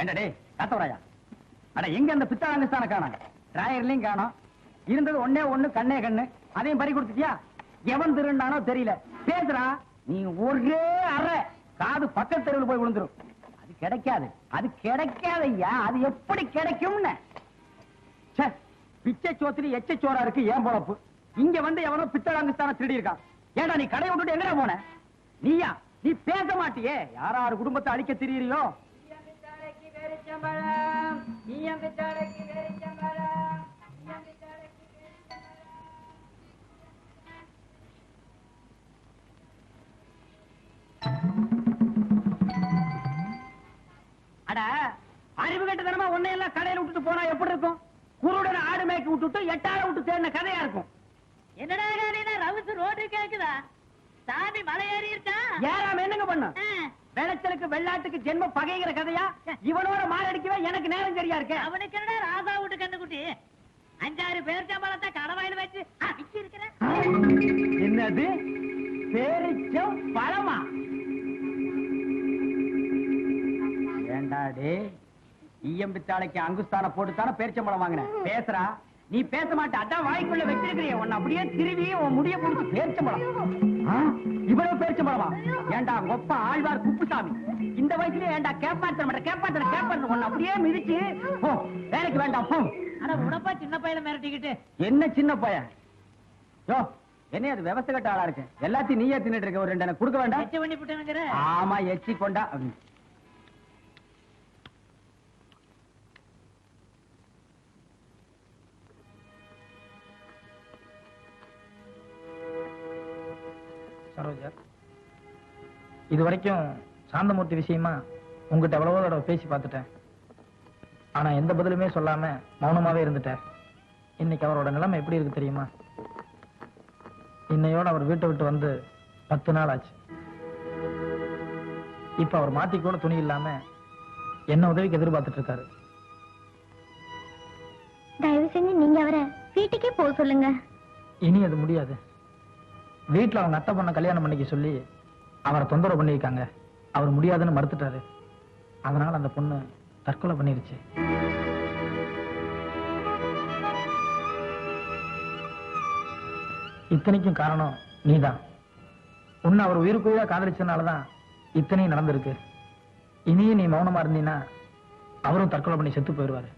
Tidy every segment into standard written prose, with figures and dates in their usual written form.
என்னடே காத்தவராயா, அட எங்க அந்த பித்தாளங்கஸ்தான காணோம், டிராயர்லயும் காணோம். இருந்தது ஒன்னே ஒண்ணு, கண்ணே கண்ணு, அதையும் பறி கொடுத்துட்டியா? எவன் திருண்டானோ தெரியல. பேசுறா நீ ஒரே அறை, காது பக்கத்து தெருவில் போய் விழுந்துரும். அது கிடைக்காது, அது கிடைக்காதையா. அது எப்படி கிடைக்கும்னு பிச்சை சோத்திரி எச்ச சோரா இருக்கு ஏன் பொழப்பு. இங்க வந்து எவனோ பித்தளாங்கஸ்தான திருடி இருக்கான். ஏண்டா நீ கடை விட்டுட்டு எங்கடா போன? நீயா? நீ பேச மாட்டியே. யாராரு குடும்பத்தை அழிக்க திரியறியோ? அட அறிவு கட்டதனமா ஒன்னையெல்லாம் கடையில விட்டுட்டு போனா எப்படி இருக்கும்? குருடன் ஆடு மேய்க்கு விட்டுட்டு 8 ஆளை விட்டு தேடின கதையா இருக்கும். என்னடா ரவுசு ரோடு கேக்குதா? சாமி மலை ஏறி இருக்கா? ஏறாம என்னங்க பண்ண? வெள்ளச்சலுக்கு வெள்ளாட்டுக்கு ஜென்ம பகைங்கிற கதையா? இவனோட மாரடிக்கவே எனக்கு நேரம் சரியா இருக்கு. அவனுக்கு என்னடா ராசா விட்டு கண்டுக்குட்டி 5-6 பேர் சம்பளத்தை கடவாயில் வச்சு இருக்கிற. என்னது பேரிச்சம் பழமா? ஏண்டாடே ஈயம்பித்தாளைக்கு அங்குஸ்தான போட்டுத்தானே பேரிச்சம்பழம் வாங்கின. பேசுறா நீ பேச மாட்ட. அதான் வாய்க்குள்ள வச்சிருக்கிறிய உன்னை அப்படியே திருவி உன் முடிய முடிச்சு பேரிச்சம்பழம். இவ்வளவு பேரிச்சம்பழமா? ஏண்டா கொப்ப ஆழ்வார் குப்புசாமி இந்த வயசுலயே ஏண்டா கேப்பாத்தன உன்னை அப்படியே மிதிச்சு போ, வேலைக்கு வேண்டாம் போ. ஆனா உடப்பா சின்ன பையல மிரட்டிக்கிட்டு. என்ன சின்ன பையன்? யோ என்ன அது விவசாய கட்ட ஆளா இருக்கு. எல்லாத்தையும் நீயே தின்னுட்டு இருக்க. ஒரு 2 எனக்கு கொடுக்க வேண்டாம்? எச்சி பண்ணி விட்டுனுங்கிற. ஆமா எச்சி கொண்டா. சரோஜா, இது வரைக்கும் சாந்தமூர்த்தி விஷயமா உங்ககிட்ட எவ்வளவோ தடவை பேசி பார்த்துட்டேன். ஆனா எந்த பதிலுமே சொல்லாம மௌனமாவே இருந்துட்டார். இன்னைக்கு அவரோட நிலைமை எப்படி இருக்கு தெரியுமா? இன்னையோட அவர் வீட்டை விட்டு வந்து 10 நாள் ஆச்சு. இப்ப அவர் மாத்தி கூட துணி இல்லாம என்ன உதவிக்கு எதிர்பார்த்துட்டு இருக்காரு. தயவு செஞ்சு நீங்க அவரை வீட்டுக்கே போக சொல்லுங்க. இனி அது முடியாது. வீட்டுல அவங்க அத்தை பொண்ண கல்யாணம் பண்ணிக்க சொல்லி அவரை தொந்தரவு பண்ணிருக்காங்க. அவர் முடியாதுன்னு மறுத்துட்டாரு. அதனால அந்த பொண்ணு தற்கொலை பண்ணிருச்சு. இத்தனைக்கும் காரணம் நீதான். உன்னை அவர் உயிருக்குள்ள காதலிச்சதுனாலதான் இத்தனையும் நடந்திருக்கு. இனியும் நீ மௌனமா இருந்தீன்னா அவரும் தற்கொலை பண்ணி செத்து போயிடுவாரு.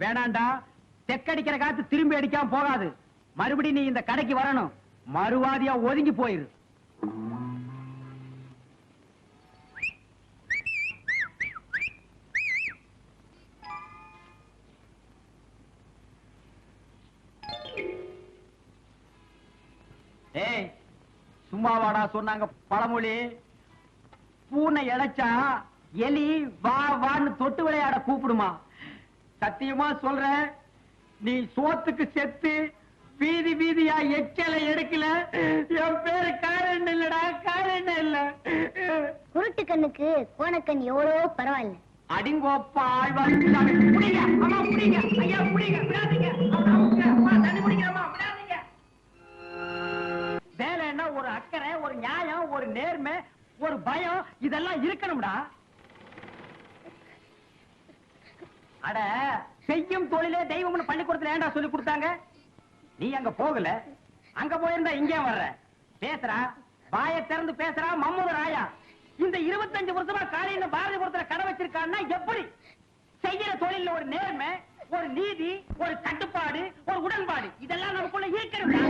வேணாண்டா, தெக்கடிக்கிற காத்து திரும்பி அடிக்காம போகாது. மறுபடி நீ இந்த கடைக்கு வரணும். மறுவாதியா ஒதுங்கி போயிரு. ஏய் சும்மாவாடா சொன்னாங்க பழமொழி. பூனை இழைச்சா எலி வா வான்னு தொட்டு விளையாட கூப்பிடுமா? சத்தியமா சொல்றேன், நீ சோத்துக்கு செத்து வீதி வீதியா எச்சலை எடுக்கல. என் பேரு காரணம் இல்லடா, காரணம் இல்ல. குருட்டு கண்ணுக்கு கோணக்கண் எவ்வளவோ பரவாயில்ல. அடிங்கோப்பா ஆழ்வார் புடிங்க, அம்மா புடிங்க, ஐயா புடிங்க, விடாதீங்க, அம்மா தண்ணி குடிக்கிறமா, விடாதீங்க. வேலைன்னா ஒரு அக்கறை, ஒரு நியாயம், ஒரு நேர்மை, ஒரு பயம், இதெல்லாம் இருக்கணும்டா. அட செய்யும் தொழிலே தெய்வம்னு பள்ளிக்கூடத்துல ஏன்டா சொல்லி கொடுத்தாங்க? நீ அங்க போகல, அங்க போயிருந்தா இங்கே வர்ற. பேசுறா வாயை திறந்து பேசுறா மம்மூத ராயா. இந்த 25 வருஷமா காலையில பாரதிபுரத்துல கடை வச்சிருக்கான்னா எப்படி? செய்யற தொழில ஒரு நேர்மை, ஒரு நீதி, ஒரு கட்டுப்பாடு, ஒரு உடன்பாடு, இதெல்லாம் நமக்குள்ள இருக்கணும்டா.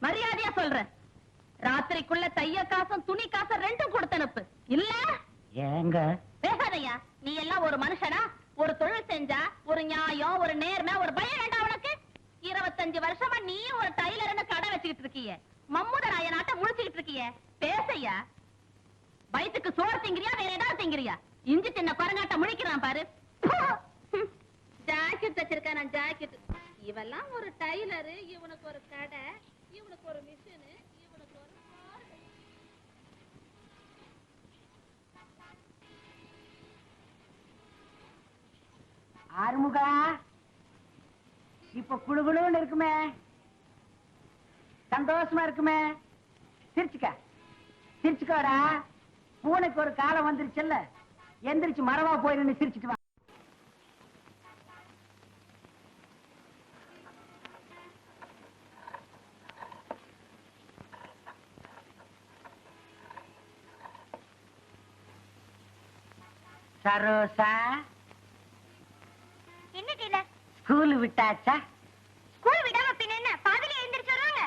மரியாதையா சொல்றேன், ராத்திரிக்குள்ள தைய காசும் துணி காசும் 2 கொடுத்தனுப்பு. இல்ல ஏங்க பேசாதையா. நீ எல்லாம் ஒரு மனுஷனா? ஒரு தொழில் செஞ்சா ஒரு நியாயம், ஒரு நேர்மை, ஒரு பயம் வேண்டாம் உனக்கு? 25 25 வருஷமா நீயும் ஒரு டைலர்னு கடை வச்சுக்கிட்டு இருக்கிய, மம்முத நாயனாட்ட முழிச்சுக்கிட்டு இருக்கிய, பேசையா? வயிற்றுக்கு சோறு திங்கிறியா, வேற ஏதாவது திங்கிறியா? இஞ்சி சின்ன குரங்காட்ட முழிக்கிறான் பாரு. ஜாக்கெட் வச்சிருக்கா, நான் ஜாக்கெட். இவெல்லாம் ஒரு டைலரு, இவனுக்கு ஒரு கடை, இவனுக்கு ஒரு மிஷினு, இவனுக்கு ஒரு ஆறுமுகா, இப்ப குழுகுழுன்னு இருக்குமே, சந்தோஷமா இருக்குமே. சிரிச்சுக்க, சிரிச்சுக்கோடா. பூனைக்கு ஒரு காலம் வந்துருச்சுல்ல, எந்திரிச்சு மரவா போய் நின்னு சிரிச்சுட்டு வா. சரோசா, என்ன டீலர்? ஸ்கூல் விட்டாச்சா? ஸ்கூல் விடாம பின்ன என்ன பாதியில எந்திரிச்சு வருவாங்க?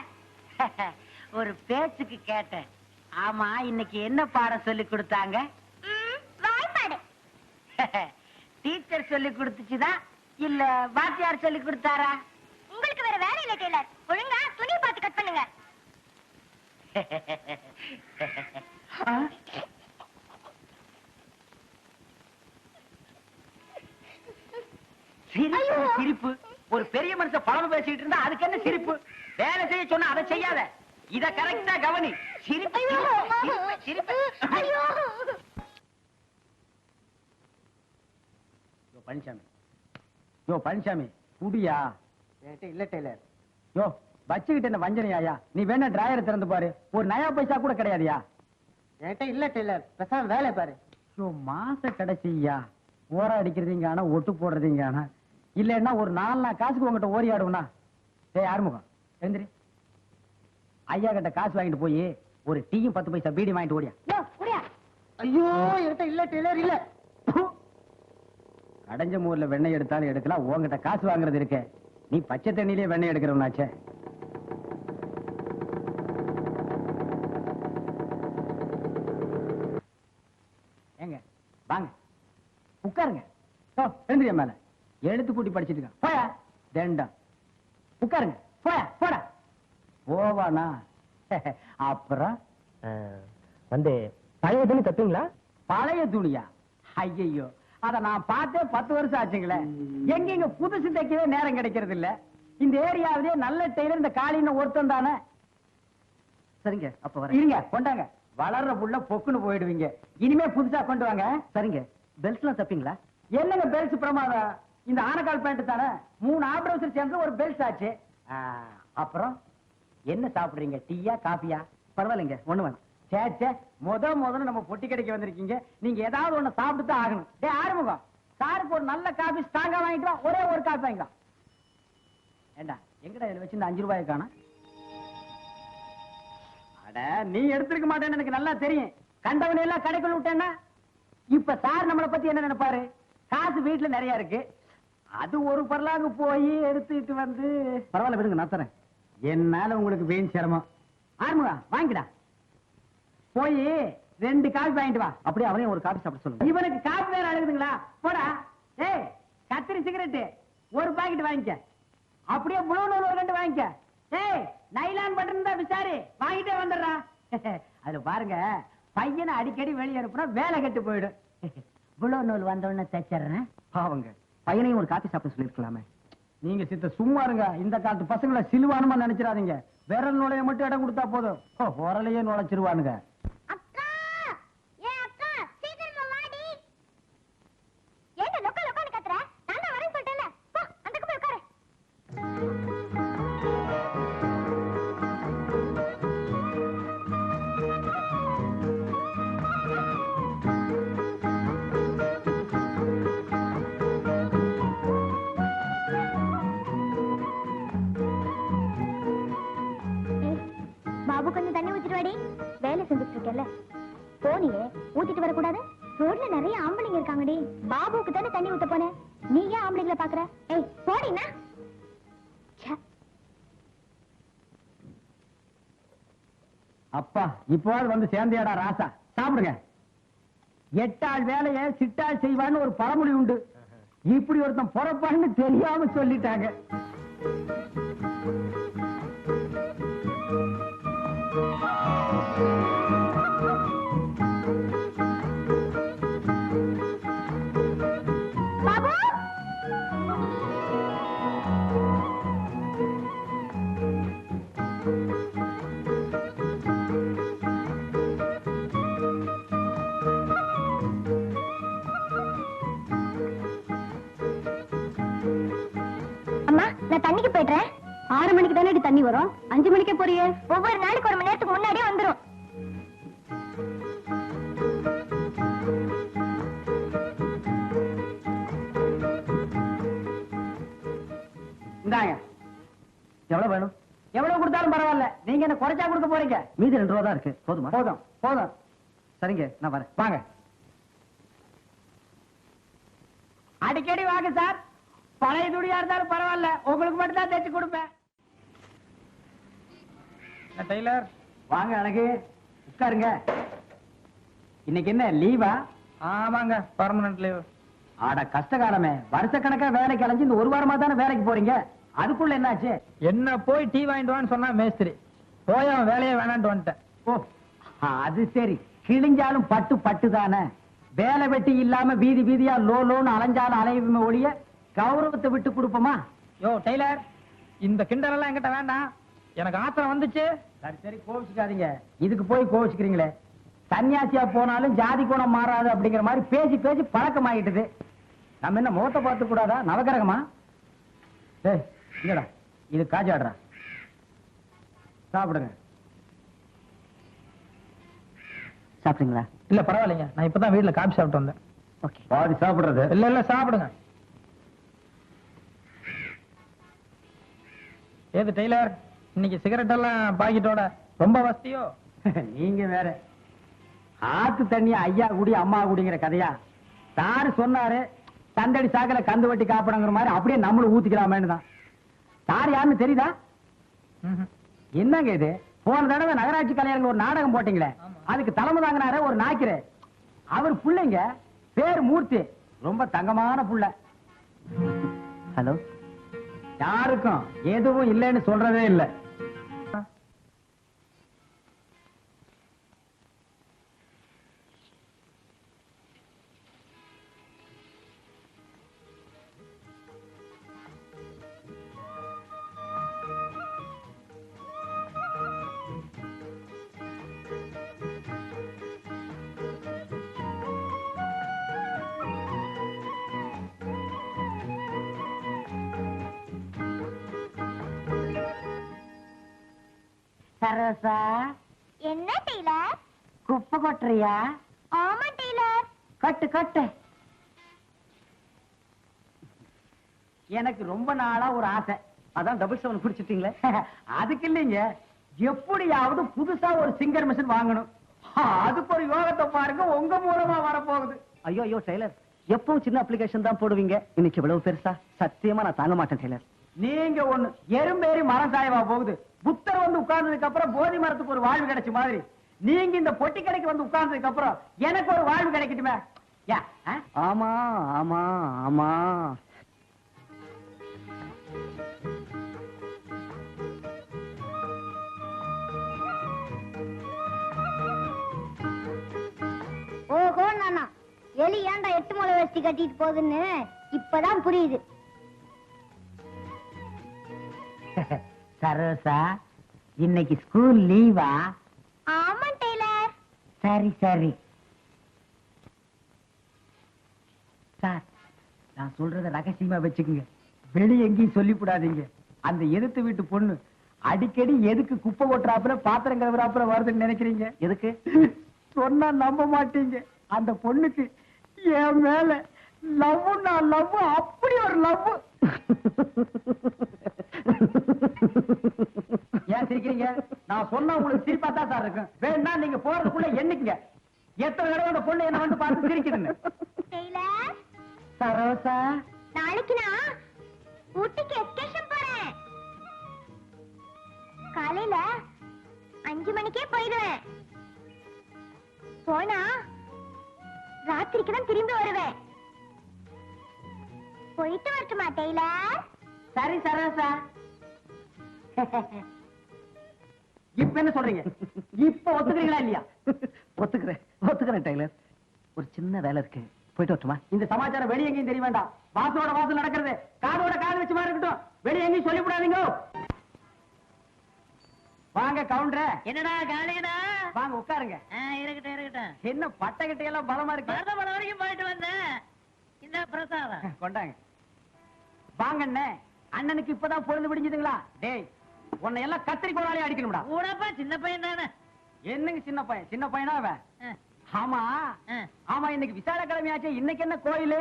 ஒரு பேச்சுக்கு கேட்டேன். ஆமா, இன்னைக்கு என்ன பாடம் சொல்லி கொடுத்தாங்க? வாய்ப்பாடு. டீச்சர் சொல்லி கொடுத்துச்சுதா இல்ல வாத்தியார் சொல்லி கொடுத்தாரா? உங்களுக்கு வேற வேலை இல்ல டீலர், ஒழுங்கா துணி பார்த்து கட் பண்ணுங்க. சிரிப்பு, சிரிப்பு. ஒரு பெரிய மனுஷன் பழம் பேசிட்டு இருந்தா அதுக்கு என்ன சிரிப்பு? வேலை செய்ய சொன்னா அதை செய்யாத. இத கரெக்டா கவனி. சிரிப்பு, சிரிப்பு, சிரிப்பு. ஐயோ! யோ பழனிசாமி, யோ பழனிசாமி, குடியா? இல்ல டெய்லர். யோ வச்சுக்கிட்டு என்ன வஞ்சனையாயா? நீ வேணா டிராயரை திறந்து பாரு, ஒரு நயா பைசா கூட கிடையாதுயா. என்கிட்ட இல்ல டெய்லர், பேசாம வேலை பாரு. யோ மாச கடைசியா ஓரா அடிக்கிறதீங்க, ஆனா ஒட்டு போடுறதீங்க, ஆனா இல்லன்னா ஒரு 4 நாள் காசுக்கு உங்ககிட்ட ஓரி ஆடுவனா? ஏய் ஆறுமுகம், எழுந்திரி. ஐயா கிட்ட காசு வாங்கிட்டு போய் ஒரு டீயும் 10 பைசா பீடி வாங்கிட்டு ஓடியா. ஐயோ என்கிட்ட இல்ல டெய்லர், இல்ல. கடைஞ்ச மூர்ல வெண்ணெய் எடுத்தாலும் எடுக்கலாம், உங்ககிட்ட காசு வாங்குறது இருக்க. நீ பச்சை தண்ணியிலே வெண்ணெய் எடுக்கிறவனாச்சே. ஏங்க வாங்க உட்காருங்க. ஓ எழுந்திரியா மேல எழுத்து கூட்டி படிச்சிட்டு இருக்க. போயா தண்டம். உட்காருங்க. போயா போடா. போவானா? அப்புறம் வந்து பழைய துணி தப்பீங்களா? பழைய துணியா? ஐயோ, அத நான் பார்த்தே 10 வருஷம் ஆச்சுங்களே. எங்க புதுசு தைக்கவே நேரம் கிடைக்கிறது இல்ல. இந்த ஏரியாவிலே நல்ல டெய்லர் இந்த காலின்னு ஒருத்தன் தானே. சரிங்க, அப்ப வர இருங்க. கொண்டாங்க. வளர்ற புள்ள பொக்குன்னு போயிடுவீங்க. இனிமே புதுசா கொண்டு வாங்க. சரிங்க. பெல்ட் எல்லாம் தப்பீங்களா? என்னங்க பெல்ட் பிரமாதம். இந்த ஆனக்கால் பேண்ட் தானே 3 ஆப்ரவுசர் சேர்ந்து ஒரு பெல்ட் ஆச்சு. அப்புறம் என்ன சாப்பிடுறீங்க? டீயா காபியா? பரவாயில்லைங்க, ஒண்ணு வேணும். சே முதல்ல நம்ம பொட்டி கடைக்கு வந்திருக்கீங்க, நீங்க ஏதாவது ஒண்ணு சாப்பிட்டு தான் ஆகணும். டேய் ஆறுமுகம், சாருக்கு ஒரு நல்ல காபி ஸ்ட்ராங்கா வாங்கிட்டு வா. ஒரே ஒரு காபி வாங்கிக்கோ. ஏண்டா எங்கடா இதுல வச்சு இந்த 5 ரூபாயை காணோம்? அட நீ எடுத்துருக்க மாட்டேன்னு எனக்கு நல்லா தெரியும். கண்டவனை எல்லாம் கடைக்குள்ள விட்டேன்னா இப்ப சார் நம்மளை பத்தி என்ன நினைப்பாரு? காசு வீட்டுல நிறைய இருக்கு, அது ஒரு பரலாங்க போய் எடுத்துட்டு வந்து. பரவாயில்ல விடுங்க, நான் தரேன். என்னால உங்களுக்கு வீண் சிரமம். ஆறுமுகா வாங்கிடா. போய் 2 காபி வாங்கிட்டு வா. அப்படியே அவனையும் ஒரு காபி சாப்பிட சொல்லுங்க. இவனுக்கு காபி வேற அழுகுதுங்களா? போடா. ஏய் கத்திரி சிகரெட் ஒரு பாக்கெட் வாங்கிக்க. அப்படியே புளூ நூல் ஒரு 2 வாங்கிக்க. ஏய் நைலான் பட்டன் தான் விசாரி, வாங்கிட்டே வந்துடுறா. அதுல பாருங்க, பையனை அடிக்கடி வெளியே அனுப்புனா வேலை கெட்டு போயிடும். புளூ நூல் வந்தோடனே தைச்சிடுறேன். பாவங்க, பையனையும் ஒரு காபி சாப்பிட சொல்லிருக்கலாமே. நீங்க சித்த சும்மா இருங்க. இந்த காலத்து பசங்களை சிலுவானுமா நினைச்சிடாதீங்க. விரல் நுழைய மட்டும் இடம் கொடுத்தா போதும், உரலையே நுழைச்சிருவானுங்க. அக்கா, ஏ அக்கா, சீக்கிரமா வாடி. ஏன்டா லொக்க லொக்கன்னு கத்துற? நான் தான் வரேன்னு சொல்லிட்டேன்ல. போ, அந்தக்கு போய் உட்காரு. பாபு கொஞ்சம் தண்ணி ஊத்திட்டு வாடி. வேலை செஞ்சுட்டு இருக்கேன்ல, போனியே ஊத்திட்டு வரக்கூடாது? ரோட்ல நிறைய ஆம்பளைங்க இருக்காங்கடி. பாபுக்கு தானே தண்ணி ஊத்த போனேன், நீ ஏன் ஆம்பளைங்களை பாக்குற? ஏய் போடினா. அப்பா இப்போது வந்து சேர்ந்தியாடா ராசா. சாப்பிடுங்க. 8 ஆள் வேலையை சிட்டாள் செய்வான்னு ஒரு பழமொழி உண்டு. இப்படி ஒருத்தன் பொறப்பான்னு தெரியாம சொல்லிட்டாங்க. வெட்டுறேன்? 6 மணிக்கு தானே தண்ணி வரும். 5 மணிக்கே போறியே. ஒவ்வொரு நாளைக்கு 1 மணி நேரத்துக்கு முன்னாடியே வந்துரும். இந்தாங்க. எவ்வளவு வேணும்? எவ்வளவு கொடுத்தாலும் பரவாயில்ல. நீங்க என்ன குறைச்சா கொடுக்க போறீங்க? மீதி 2 ரூபா தான் இருக்கு. போதுமா? போதும் போதும். சரிங்க, நான் வரேன். வாங்க. அடிக்கடி வாங்க சார். பழைய துணியா இருந்தாலும் பரவாயில்ல, உங்களுக்கு மட்டும் தான் தைச்சு கொடுப்பேன். டெய்லர் வாங்க அழகு, உட்காருங்க. இன்னைக்கு என்ன லீவா? ஆமாங்க, பர்மனன்ட் லீவ். ஆட கஷ்டகாலமே, வருஷக்கணக்கா வேலைக்கு அலைஞ்சு இந்த 1 வாரமா தானே வேலைக்கு போறீங்க. அதுக்குள்ள என்னாச்சு? என்ன போய் டீ வாங்கிட்டு வான்னு சொன்னா மேஸ்திரி, போய் அவன் வேலையே வேணான்ட்டு வந்துட்டேன். ஓ, அது சரி. கிழிஞ்சாலும் பட்டு பட்டு தானே. வேலை வெட்டி இல்லாம வீதி வீதியா லோன்னு அலைஞ்சாலும் அலையுமே ஒழிய கௌரவத்தை விட்டு கொடுப்போமா? யோ டெய்லர், இந்த கிண்டல் எல்லாம் என்கிட்ட வேண்டாம். எனக்கு ஆத்திரம் வந்துச்சு. சரி சரி, கோவிச்சுக்காதீங்க. இதுக்கு போய் கோவிச்சுக்கிறீங்களே. சன்னியாசியா போனாலும் ஜாதி குணம் மாறாது அப்படிங்கிற மாதிரி பேசி பேசி பழக்கமாயிட்டது. நம்ம என்ன முகத்தை பார்த்து கூடாதா? நவகிரகமா? டேய் இல்லடா, இது காஜாடுறா. சாப்பிடுங்க. சாப்பிடுங்களா? இல்ல பரவாயில்லைங்க, நான் இப்பதான் வீட்டுல காபி சாப்பிட்டு வந்தேன். ஓகே. பாதி சாப்பிடுறது? இல்ல இல்ல சாப்பிடுங்க. ஏது டெய்லர், இன்னைக்கு சிகரெட் எல்லாம் பாக்கெட்டோட ரொம்ப வசதியோ? நீங்க வேற. ஆத்து தண்ணி ஐயா குடி அம்மா குடிங்கிற கதையா? சாரு சொன்னாரு, தந்தடி சாக்கல கந்து வட்டி காப்படங்கிற மாதிரி அப்படியே நம்மளும் ஊத்திக்கலாமேன்னு தான். சார் யாருன்னு தெரியுதா? ம்ஹும். என்னங்க இது? போன தடவை நகராட்சி கலைஞர்கள் ஒரு நாடகம் போட்டீங்களே, ஆமா. அதுக்கு தலைமை தாங்கினாரு ஒரு நாய்க்கரு. அவர் புள்ளைங்க பேர் மூர்த்தி, ரொம்ப தங்கமான புள்ள. ஹலோ. யாருக்கும் எதுவும் இல்லைன்னு சொல்றதே இல்லை. சரோசா, என்ன டெய்லர்? குப்பை கொட்டுறியா? ஆமா டெய்லர். கட்டு கட்டு. எனக்கு ரொம்ப நாளா ஒரு ஆசை. அதான் டபுள் 7 குடிச்சிட்டீங்களே. அதுக்கு இல்லைங்க, எப்படியாவது புதுசா ஒரு சிங்கர் மிஷின் வாங்கணும். அதுக்கு ஒரு யோகத்தை பாருங்க, உங்க மூலமா வரப்போகுது. ஐயோ ஐயோ டெய்லர், எப்பவும் சின்ன அப்ளிகேஷன் தான் போடுவீங்க, இன்னைக்கு இவ்வளவு பெருசா? சத்தியமா நான் தாங்க மாட்டேன் டெய்லர். நீங்க ஒண்ணு எறும்பேறி மரம் சாயவா போகுது. புத்தர் வந்து உட்கார்ந்ததுக்கு அப்புறம் போதி மரத்துக்கு ஒரு வாழ்வு கிடைச்ச மாதிரி, நீங்க இந்த பொட்டி கடைக்கு வந்து உட்கார்ந்ததுக்கு அப்புறம் எனக்கு ஒரு வாழ்வு கிடைக்கட்டுமே. ஆமா ஆமா ஆமா. ஓஹோ நானா, எலி ஏன்டா 8 முளை வேஷ்டி கட்டிட்டு போகுதுன்னு இப்பதான் புரியுது. சரோசா, இன்னைக்கு ஸ்கூல் லீவா? ஆமா டெய்லர். சரி சரி. சார், நான் சொல்றத ரகசியமா வச்சுக்குங்க, வெளிய எங்கேயும் சொல்லிவிடாதீங்க. அந்த எதிர்த்து வீட்டு பொண்ணு அடிக்கடி எதுக்கு குப்பை கொட்டுறாப்புல பாத்திரம் கழுவுறாப்புல வருதுன்னு நினைக்கிறீங்க? எதுக்கு சொன்னா நம்ப மாட்டீங்க. அந்த பொண்ணுக்கு என் மேல லவ்னா லவ், அப்படி ஒரு லவ். ஏன் சிரிக்கிறீங்க? நான் சொன்னா உங்களுக்கு சிரிப்பா தான் சார் இருக்கும். வேணா நீங்க போறதுக்குள்ள எண்ணிக்கங்க எத்தனை தடவை அந்த பொண்ணு என்ன வந்து பார்த்து சிரிக்குதுன்னு. டெய்லர், சரோசா, நாளைக்கு நான் ஊட்டிக்கு எஸ்கேஷன் போறேன். காலையில 5 மணிக்கே போயிடுவேன். போனா ராத்திரிக்கு தான் திரும்பி வருவேன். போயிட்டு வரட்டுமா டெய்லர்? சரி சரோசா. இப்ப என்ன சொல்றீங்க? இப்ப ஒத்துக்கிறீங்களா இல்லையா? ஒத்துக்கிறேன் டெய்லர். ஒரு சின்ன வேலை இருக்கு, போயிட்டு வரட்டுமா? இந்த சமாச்சாரம் வெளியே எங்கேயும் தெரிய வேண்டாம். வாசலோட வாசல் நடக்கிறது, காதோட காது வச்சு மாதிரி இருக்கட்டும். வெளியே எங்கேயும் சொல்லிவிடாதீங்க. வாங்க கவுண்டர். என்னடா காலையடா? வாங்க உட்காருங்க. இருக்கட்டும் இருக்கட்டும். என்ன பட்டை கிட்ட எல்லாம் பலமா இருக்கு? மருதமலை வரைக்கும் போயிட்டு வந்தேன். இந்த பிரசாதம் கொண்டாங்க. வாங்க அண்ணே, அண்ணனுக்கு இப்பதான் பொழுது விடிஞ்சதுங்களா? டேய், உன்னை எல்லாம் கத்திரிக்கோளாலே அடிக்கணும்டா. கூடப்பா சின்ன பையன் தானே. என்னங்க சின்ன பையன்? சின்ன பையனா அவன்? ஆமா ஆ. ஆமா, இன்னைக்கு விசால கிழமையாச்சு. இன்னைக்கு என்ன கோயிலு?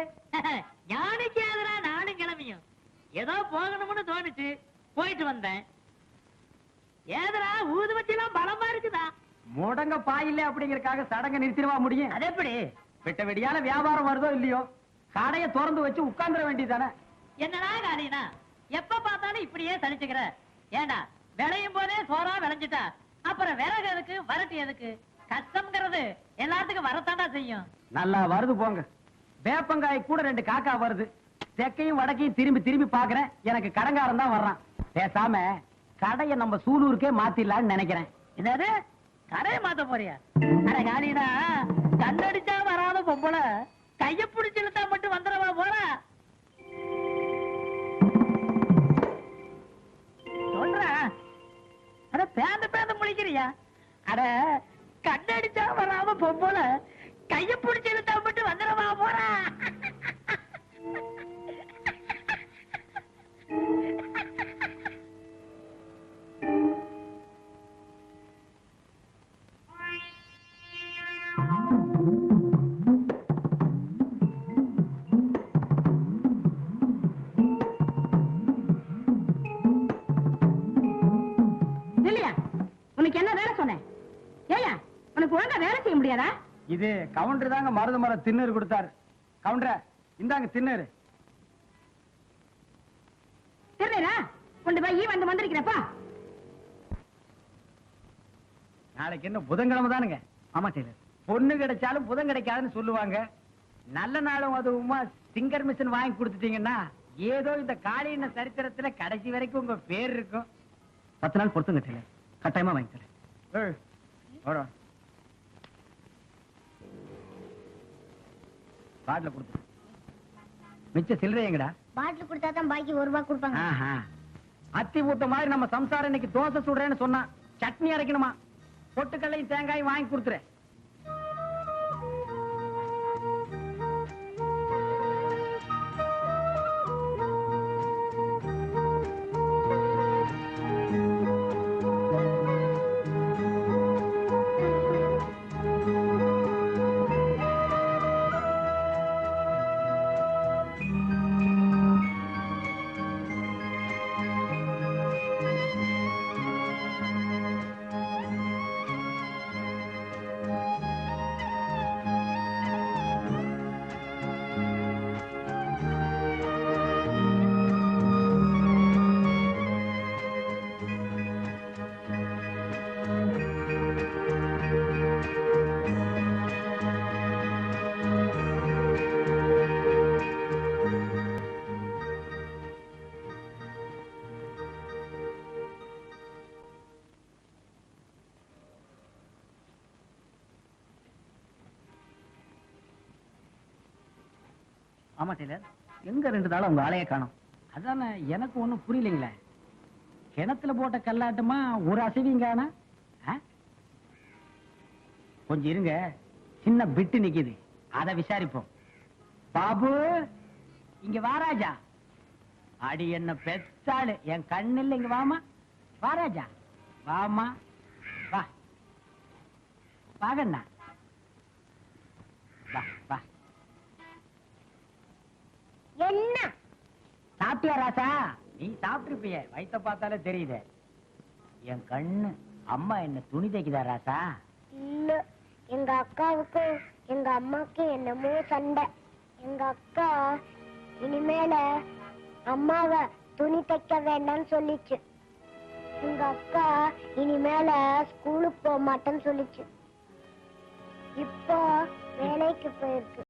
யானைக்கு எதிரா நானும் கிளம்பியும் ஏதோ போகணும்னு தோணுச்சு, போயிட்டு வந்தேன். ஏதரா ஊதுவத்தி எல்லாம் பலமா இருக்குதா? முடங்க பாயில்ல அப்படிங்கறக்காக சடங்க நிறுத்திடுவா முடியும்? அது எப்படி? வெட்ட வெடியால வியாபாரம் வருதோ இல்லையோ, கடையை திறந்து வச்சு உட்கார்ந்துட வேண்டியதானே. என்னடா காரியனா, எப்ப பார்த்தாலும் இப்படியே சலிச்சுக்கிற? ஏண்டா விளையும் போதே சோறா விளைஞ்சிட்டா அப்புறம் விறகு எதுக்கு, வரட்டு எதுக்கு? கஷ்டம்ங்கிறது எல்லாத்துக்கும் வரத்தாண்டா செய்யும். நல்லா வருது போங்க. வேப்பங்காய் கூட 2 காக்கா வருது. தெற்கையும் வடக்கையும் திரும்பி திரும்பி பாக்குறேன். எனக்கு கடங்காரன் தான் வர்றான். பேசாம கடையை நம்ம சூலூருக்கே மாத்திடலாம்னு நினைக்கிறேன். என்னது, கடையை மாத்த போறியா? அட காரியனா, கண்ணடிச்சா வராத பொம்பளை கைய பிடிச்சு இழுத்தா மட்டும் வந்துடவா போற? சொல்றா. அட பேந்த பேந்த முழிக்கிறியா? அட கண்ணடிச்சா வராம பொம்பளை கைய பிடிச்சு இழுத்தா மட்டும் வந்துடவா போற? இல்லையா? உனக்கு என்ன வேலை சொன்னேன்? ஏயா, உனக்கு ஒழுங்கா வேலை செய்ய முடியாதா? இது கவுண்டர் தாங்க மருது மரம் திண்ணூறு கொடுத்தாரு. கவுண்டர இந்தாங்க திண்ணூறு. தெரியலா? கொண்டு போய் வந்து வந்திருக்கிறப்பா. நாளைக்கு என்ன புதன்கிழமை தானுங்க? ஆமா டெய்லர், பொண்ணு கிடைச்சாலும் புதன் கிடைக்காதுன்னு சொல்லுவாங்க. நல்ல நாளும் அதுவுமா சிங்கர் மிஷின் வாங்கி கொடுத்துட்டீங்கன்னா ஏதோ இந்த காளியின சரித்திரத்துல கடைசி வரைக்கும் உங்க பேர் இருக்கும். 10 நாள் பொறுத்துங்க டெய்லர், கட்டாயமா வாங்கி தரேன். பாட்டில கொடுத்து மிச்ச சில்லறை எங்கடா? பாட்டில் கொடுத்தா தான் பாக்கி 1 ரூபாய் கொடுப்பாங்க. ஆஹா. அத்தி ஊட்ட மாதிரி நம்ம சம்சாரம் இன்னைக்கு தோசை சுடுறேன்னு சொன்னா சட்னி அரைக்கணுமா? பொட்டுக்கல்லையும் தேங்காயும் வாங்கி கொடுத்துறேன். ஆமா டெய்லர், எங்க 2 நாளா உங்க ஆளைய காணோம். அதானே எனக்கு ஒண்ணும் புரியலைங்களே. கிணத்துல போட்ட கல்லாட்டமா ஒரு அசைவிங்க ஆனா? கொஞ்சம் இருங்க, சின்ன பிட்டு நிக்குது, அத விசாரிப்போம். பாபு, இங்க வாராஜா. அடி என்ன பெத்தாளு, என் கண்ணில் இங்க வாமா. வாராஜா, வாமா, வா வாகண்ணா, வா வா. என்ன சாப்பிட்டியா ராசா? நீ சாப்பிட்டிருப்பிய, வயித்த பார்த்தாலே தெரியுது. என் கண்ணு, அம்மா என்ன துணி தைக்குதா ராசா? இல்ல, எங்க அக்காவுக்கு எங்க அம்மாக்கு என்னமோ சண்டை. எங்க அக்கா இனிமேல அம்மாவை துணி தைக்க வேண்டாம்னு சொல்லிச்சு. எங்க அக்கா இனிமேல ஸ்கூலுக்கு போக மாட்டேன்னு சொல்லிச்சு. இப்போ வேலைக்கு போயிருக்கு.